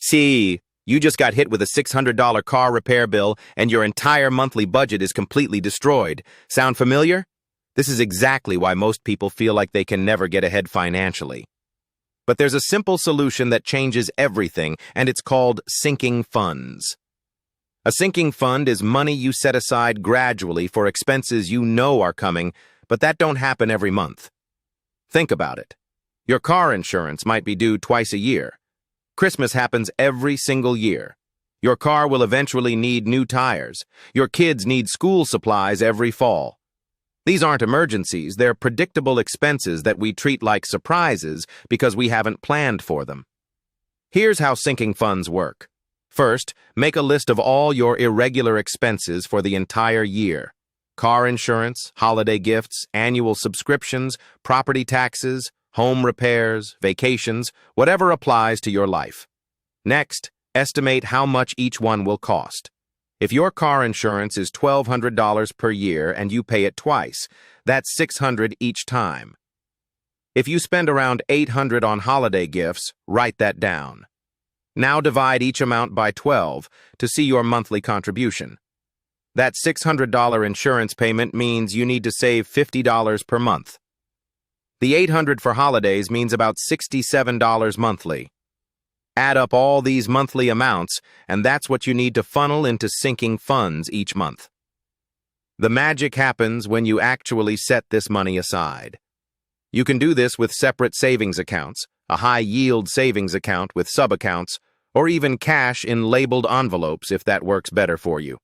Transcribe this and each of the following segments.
See, you just got hit with a $600 car repair bill and your entire monthly budget is completely destroyed. Sound familiar? This is exactly why most people feel like they can never get ahead financially. But there's a simple solution that changes everything, and it's called sinking funds. A sinking fund is money you set aside gradually for expenses you know are coming, but that don't happen every month. Think about it. Your car insurance might be due twice a year. Christmas happens every single year. Your car will eventually need new tires. Your kids need school supplies every fall. These aren't emergencies, they're predictable expenses that we treat like surprises because we haven't planned for them. Here's how sinking funds work. First, make a list of all your irregular expenses for the entire year. Car insurance, holiday gifts, annual subscriptions, property taxes, home repairs, vacations, whatever applies to your life. Next, estimate how much each one will cost. If your car insurance is $1,200 per year and you pay it twice, that's $600 each time. If you spend around $800 on holiday gifts, write that down. Now divide each amount by 12 to see your monthly contribution. That $600 insurance payment means you need to save $50 per month. The $800 for holidays means about $67 monthly. Add up all these monthly amounts, and that's what you need to funnel into sinking funds each month. The magic happens when you actually set this money aside. You can do this with separate savings accounts, a high-yield savings account with sub-accounts, or even cash in labeled envelopes if that works better for you.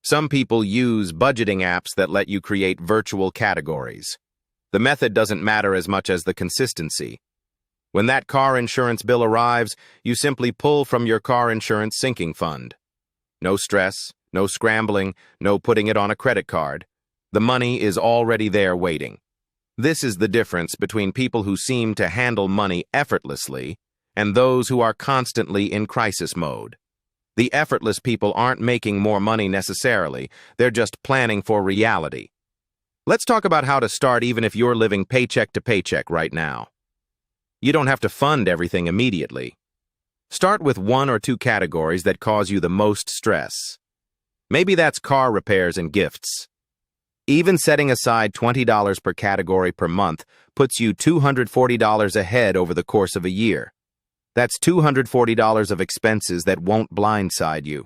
Some people use budgeting apps that let you create virtual categories. The method doesn't matter as much as the consistency. When that car insurance bill arrives, you simply pull from your car insurance sinking fund. No stress, no scrambling, no putting it on a credit card. The money is already there waiting. This is the difference between people who seem to handle money effortlessly and those who are constantly in crisis mode. The effortless people aren't making more money necessarily, they're just planning for reality. Let's talk about how to start even if you're living paycheck to paycheck right now. You don't have to fund everything immediately. Start with one or two categories that cause you the most stress. Maybe that's car repairs and gifts. Even setting aside $20 per category per month puts you $240 ahead over the course of a year. That's $240 of expenses that won't blindside you.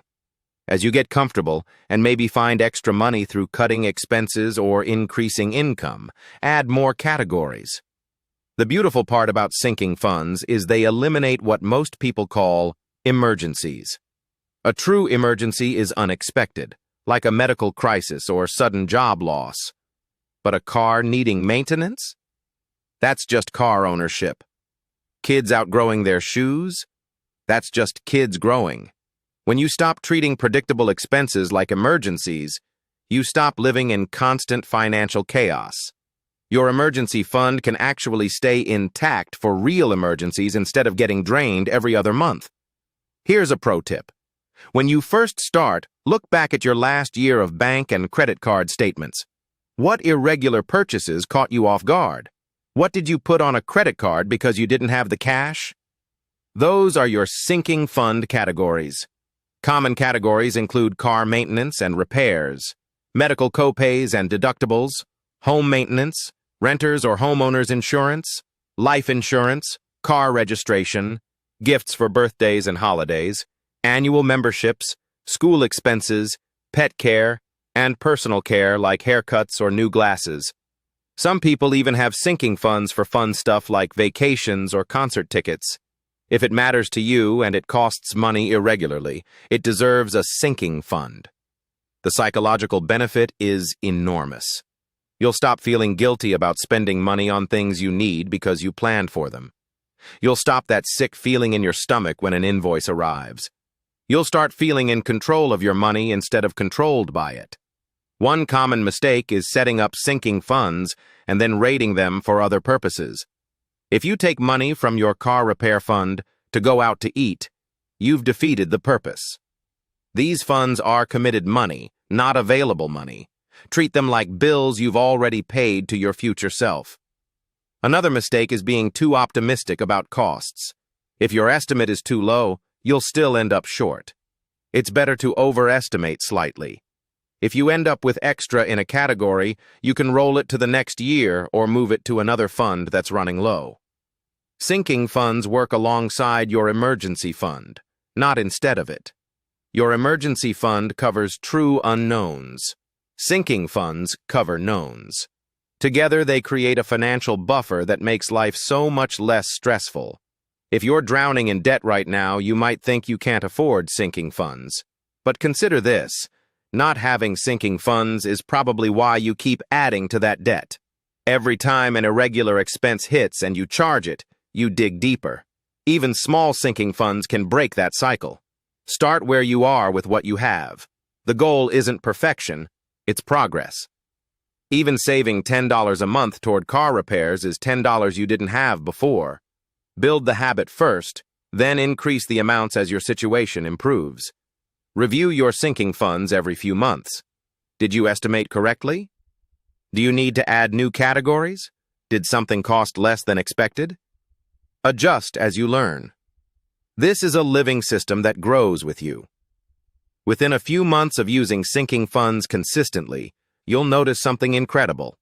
As you get comfortable and maybe find extra money through cutting expenses or increasing income, add more categories. The beautiful part about sinking funds is they eliminate what most people call emergencies. A true emergency is unexpected, like a medical crisis or sudden job loss. But a car needing maintenance? That's just car ownership. Kids outgrowing their shoes? That's just kids growing. When you stop treating predictable expenses like emergencies, you stop living in constant financial chaos. Your emergency fund can actually stay intact for real emergencies instead of getting drained every other month. Here's a pro tip. When you first start, look back at your last year of bank and credit card statements. What irregular purchases caught you off guard? What did you put on a credit card because you didn't have the cash? Those are your sinking fund categories. Common categories include car maintenance and repairs, medical copays and deductibles, home maintenance, renters or homeowners insurance, life insurance, car registration, gifts for birthdays and holidays, annual memberships, school expenses, pet care, and personal care like haircuts or new glasses. Some people even have sinking funds for fun stuff like vacations or concert tickets. If it matters to you and it costs money irregularly, it deserves a sinking fund. The psychological benefit is enormous. You'll stop feeling guilty about spending money on things you need because you planned for them. You'll stop that sick feeling in your stomach when an invoice arrives. You'll start feeling in control of your money instead of controlled by it. One common mistake is setting up sinking funds and then raiding them for other purposes. If you take money from your car repair fund to go out to eat, you've defeated the purpose. These funds are committed money, not available money. Treat them like bills you've already paid to your future self. Another mistake is being too optimistic about costs. If your estimate is too low, you'll still end up short. It's better to overestimate slightly. If you end up with extra in a category, you can roll it to the next year or move it to another fund that's running low. Sinking funds work alongside your emergency fund, not instead of it. Your emergency fund covers true unknowns. Sinking funds cover knowns. Together, they create a financial buffer that makes life so much less stressful. If you're drowning in debt right now, you might think you can't afford sinking funds. But consider this. Not having sinking funds is probably why you keep adding to that debt. Every time an irregular expense hits and you charge it, you dig deeper. Even small sinking funds can break that cycle. Start where you are with what you have. The goal isn't perfection, it's progress. Even saving $10 a month toward car repairs is $10 you didn't have before. Build the habit first, then increase the amounts as your situation improves. Review your sinking funds every few months. Did you estimate correctly? Do you need to add new categories? Did something cost less than expected? Adjust as you learn. This is a living system that grows with you. Within a few months of using sinking funds consistently, you'll notice something incredible.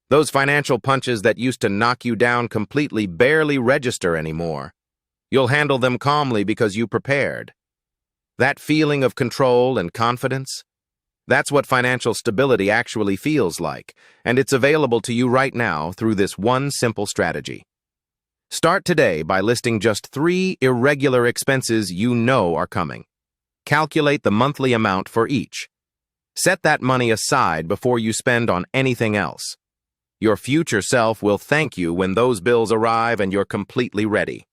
Those financial punches that used to knock you down completely barely register anymore. You'll handle them calmly because you prepared. That feeling of control and confidence, that's what financial stability actually feels like, and it's available to you right now through this one simple strategy. Start today by listing just 3 irregular expenses you know are coming. Calculate the monthly amount for each. Set that money aside before you spend on anything else. Your future self will thank you when those bills arrive and you're completely ready.